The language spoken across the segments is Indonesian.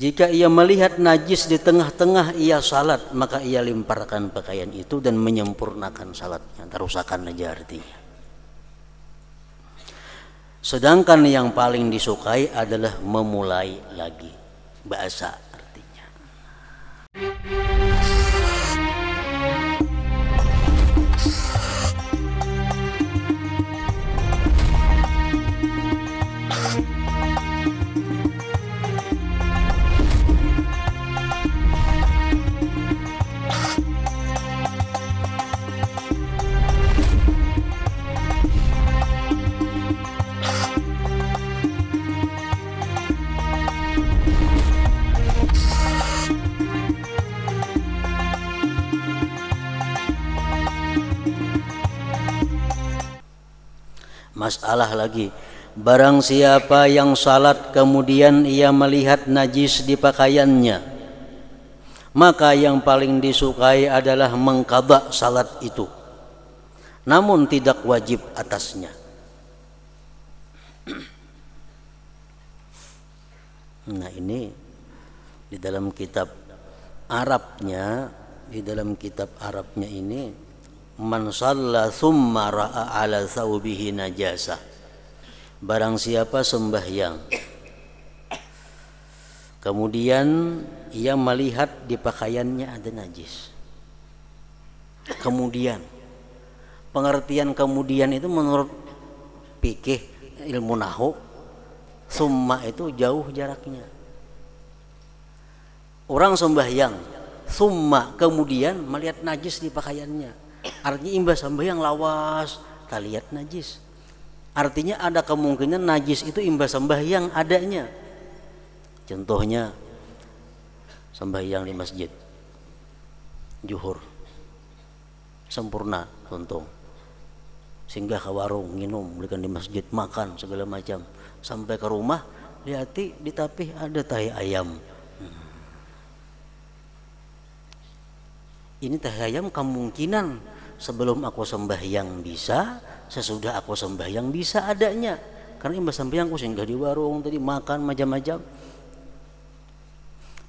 Jika ia melihat najis di tengah-tengah ia salat, maka ia lemparkan pakaian itu dan menyempurnakan salatnya. Terusakan aja artinya. Sedangkan yang paling disukai adalah memulai lagi. Bahasa artinya. Masalah lagi, barang siapa yang salat kemudian ia melihat najis di pakaiannya, maka yang paling disukai adalah mengqadha salat itu, namun tidak wajib atasnya. Nah ini di dalam kitab Arabnya, ini man shalla thumma ra'a ala thawbihi najasa. Barang siapa sembahyang kemudian ia melihat di pakaiannya ada najis. Kemudian, pengertian kemudian itu menurut fikih ilmu nahwu, summa itu jauh jaraknya. Orang sembahyang, summa kemudian melihat najis di pakaiannya. Artinya imbas sembahyang lawas, tak lihat najis. Artinya ada kemungkinan najis itu imbas sembahyang adanya. Contohnya sembahyang di masjid zuhur sempurna, contoh singgah ke warung minum, belikan di masjid makan segala macam, sampai ke rumah lihati di tapih ada tahi ayam. Ini tahi ayam kemungkinan sebelum aku sembahyang bisa, sesudah aku sembahyang bisa adanya. Karena imbas sembahyang aku singgah di warung tadi makan macam-macam.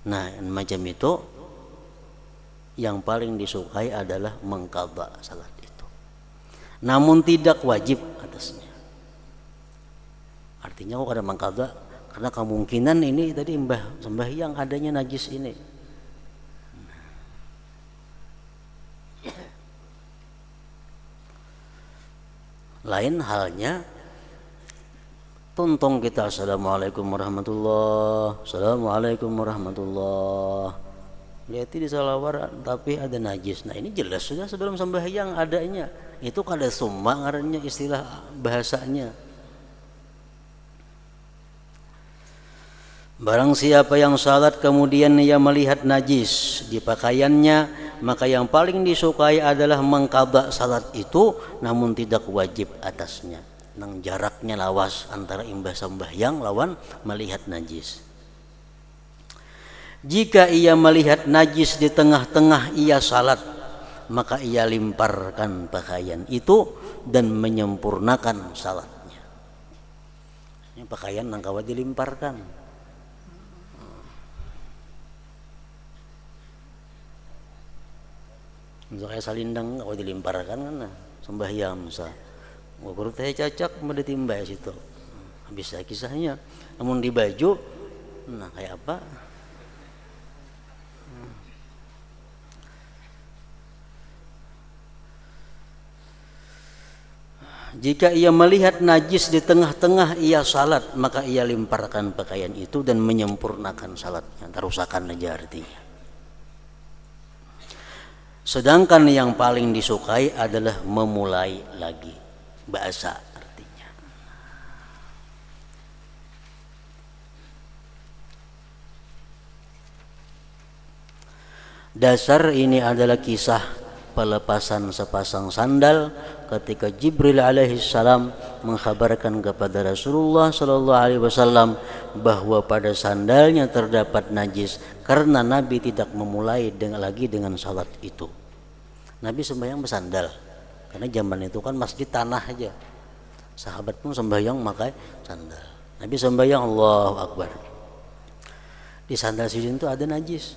Nah, macam itu yang paling disukai adalah mengqadha salat itu. Namun tidak wajib atasnya. Artinya kok ada mengqadha karena kemungkinan ini tadi imbas sembahyang adanya najis ini. Lain halnya tuntung kita assalamualaikum warahmatullah, assalamualaikum warahmatullah, lihat di salawar tapi ada najis. Nah ini jelas sudah sebelum sembahyang adanya. Itu kada summa ngarannya istilah bahasanya. Barang siapa yang salat kemudian ia melihat najis di pakaiannya, maka yang paling disukai adalah mengqadha salat itu, namun tidak wajib atasnya. Nang jaraknya lawas antara imbas sembahyang lawan melihat najis. Jika ia melihat najis di tengah-tengah ia salat, maka ia lemparkan pakaian itu dan menyempurnakan salatnya. Ini pakaian nang kawa dilemparkan. Kayak salindang kalau dilemparkan kan sembahyang misal. Guru teh cacak mede timbay situ. Habis kisahnya. Namun di baju nah kayak apa? Jika ia melihat najis di tengah-tengah ia salat, maka ia lemparkan pakaian itu dan menyempurnakan salatnya. Terusakan aja artinya. Sedangkan yang paling disukai adalah memulai lagi. Bahasa artinya. Dasar ini adalah kisah pelepasan sepasang sandal ketika Jibril alaihissalam mengkhabarkan kepada Rasulullah sallallahu alaihi wasallam bahwa pada sandalnya terdapat najis karena Nabi tidak memulai lagi dengan salat itu. Nabi sembahyang bersandal karena zaman itu kan masjid tanah aja. Sahabat pun sembahyang pakai sandal. Nabi sembahyang Allahu Akbar. Di sandal Sidin itu ada najis.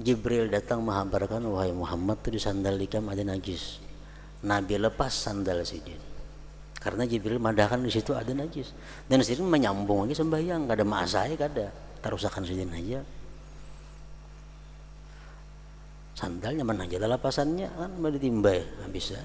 Jibril datang menghabarkan, wahai Muhammad, tuh di sandal Dikam ada najis. Nabi lepas sandal Sidin karena Jibril madahkan di situ ada najis. Dan Sidin menyambung lagi sembahyang, gak ada masalah, gak ada. Tarusakan Sidin aja. Sandalnya mana aja lapasannya kan mau ditimbay, nggak bisa.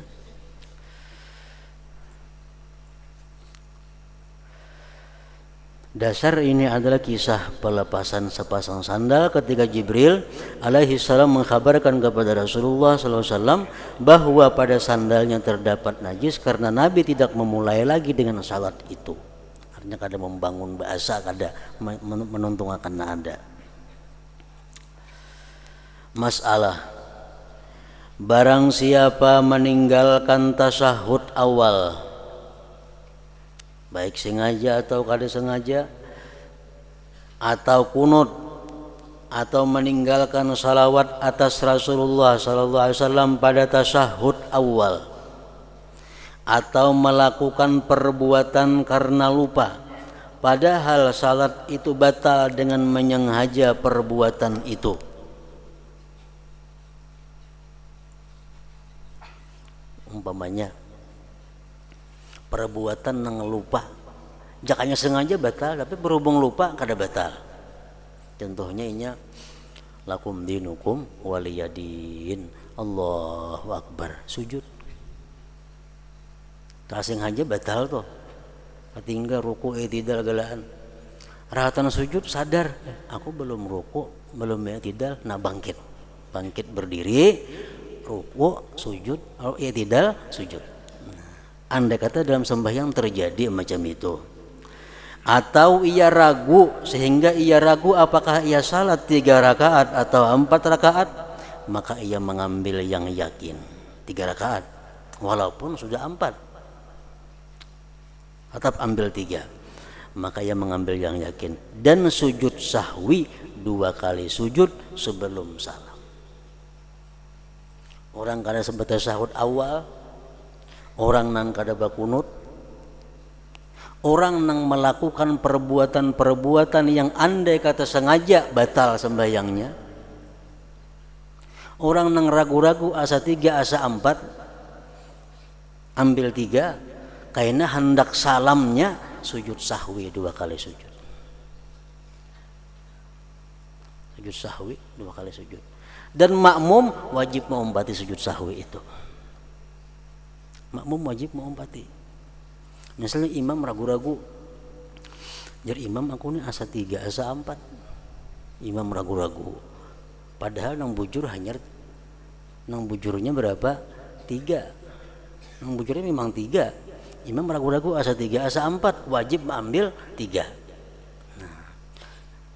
Dasar ini adalah kisah pelepasan sepasang sandal ketika Jibril alaihi salam mengkhabarkan kepada Rasulullah sallallahu alaihi wasallam bahwa pada sandalnya terdapat najis karena Nabi tidak memulai lagi dengan salat itu. Artinya kada membangun bahasa, kada menuntung akan nada. Masalah, barang siapa meninggalkan tasyahud awal, baik sengaja atau kada sengaja, atau kunut, atau meninggalkan salawat atas Rasulullah sallallahu alaihi wasallam pada tasyahud awal, atau melakukan perbuatan karena lupa, padahal salat itu batal dengan menyengaja perbuatan itu. Umpamanya perbuatan nang lupa, jakanya sengaja batal, tapi berhubung lupa kada batal. Contohnya inya lakum dinukum waliyadin, Allahu Akbar, sujud. Tak sengaja batal tuh, ketinggal ruku i'tidal galaan. Rahatan sujud sadar, aku belum ruku, belum i'tidal, nah bangkit berdiri, ruku, sujud, i'tidal, sujud. Andai kata dalam sembahyang terjadi macam itu, atau ia ragu sehingga ia ragu apakah ia salat 3 rakaat atau 4 rakaat, maka ia mengambil yang yakin 3 rakaat walaupun sudah 4, tetap ambil 3, maka ia mengambil yang yakin. Dan sujud sahwi 2 kali sujud sebelum salam. Orang kada sempat tasyahud awal, orang nang kada bakunut, orang nang melakukan perbuatan-perbuatan yang andai kata sengaja batal sembahyangnya, orang nang ragu-ragu asa 3 asa 4 ambil 3, karena hendak salamnya sujud sahwi 2 kali sujud. Sujud sahwi 2 kali sujud. Dan makmum wajib mengumpati sujud sahwi itu. Makmum wajib mengumpati. Misalnya imam ragu-ragu, jadi imam aku ini asa 3 asa 4, imam ragu-ragu, padahal nang bujurnya berapa? 3. Nang bujurnya memang 3, imam ragu-ragu asa 3 asa 4, wajib mengambil 3.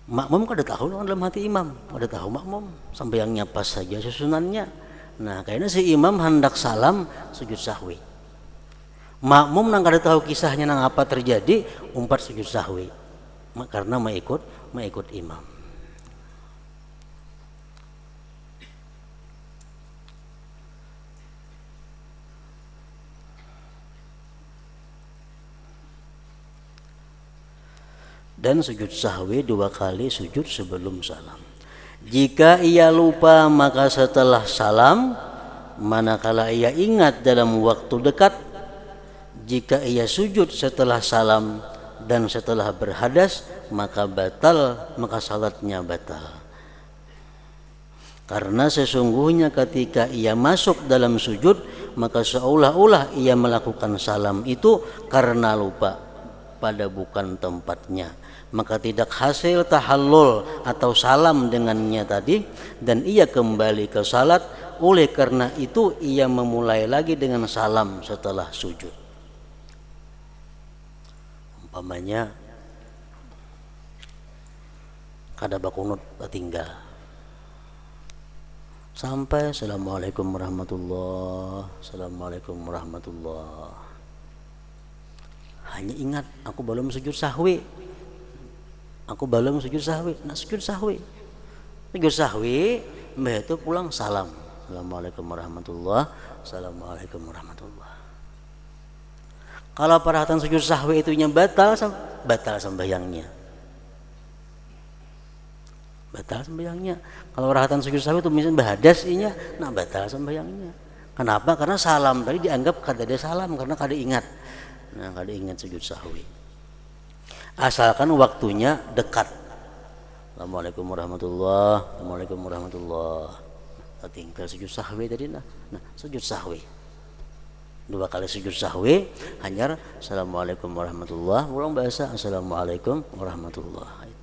Makmum kada tahu dalam hati imam, kada tahu makmum, sembahyangnya pas saja susunannya. Nah, kayaknya si imam hendak salam sujud sahwi. Makmum nang kada tahu kisahnya nang apa terjadi, umpat sujud sahwi karena mengikut imam. Dan sujud sahwi 2 kali sujud sebelum salam. Jika ia lupa maka setelah salam, manakala ia ingat dalam waktu dekat, jika ia sujud setelah salam dan setelah berhadas, maka salatnya batal. Karena sesungguhnya ketika ia masuk dalam sujud, maka seolah-olah ia melakukan salam itu karena lupa pada bukan tempatnya, maka tidak hasil tahallul atau salam dengannya tadi, dan ia kembali ke salat. Oleh karena itu ia memulai lagi dengan salam setelah sujud. Umpamanya kada bakunut tinggal sampai assalamualaikum warahmatullah, assalamualaikum warahmatullah, hanya ingat aku belum sujud sahwi, nah sujud sahwi mbah itu pulang salam, assalamualaikum warahmatullah, assalamualaikum warahmatullah. Kalau perhatian sujud sahwi itunya batal sembahyangnya. batal sembahyangnya. Kalau rahatan sujud sahwi itu misalnya bahadas inya, nah batal sembahyangnya. Kenapa? Karena salam tadi dianggap kada ada salam karena kada ingat. Nah, kada ingat sujud sahwi. Asalkan waktunya dekat. Assalamualaikum warahmatullahi wabarakatuh. Assalamualaikum warahmatullahi wabarakatuh. Tinggal sujud sahwi tadi nah. Nah, sujud sahwi. 2 kali sujud sahwi hanya assalamualaikum warahmatullahi wabarakatuh. Ulang bahasa assalamualaikum warahmatullahi wabarakatuh.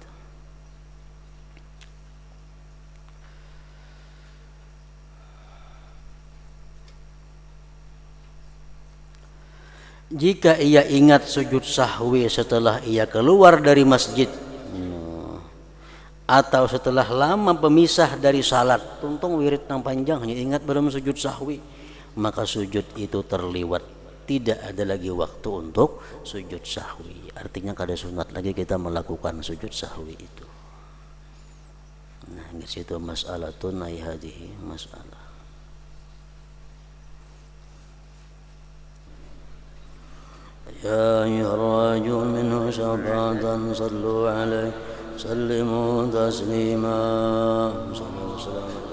Jika ia ingat sujud sahwi setelah ia keluar dari masjid atau setelah lama pemisah dari salat, tuntung wirid nang panjang hanya ingat belum sujud sahwi, maka sujud itu terliwat, tidak ada lagi waktu untuk sujud sahwi. Artinya kada sunat lagi kita melakukan sujud sahwi itu. Nah, di situ mas'alatun ay hadhihi mas'alah. يا أيها الراجون منه شفاعة صلوا عليه سلموا تسليما صلى الله عليه وسلم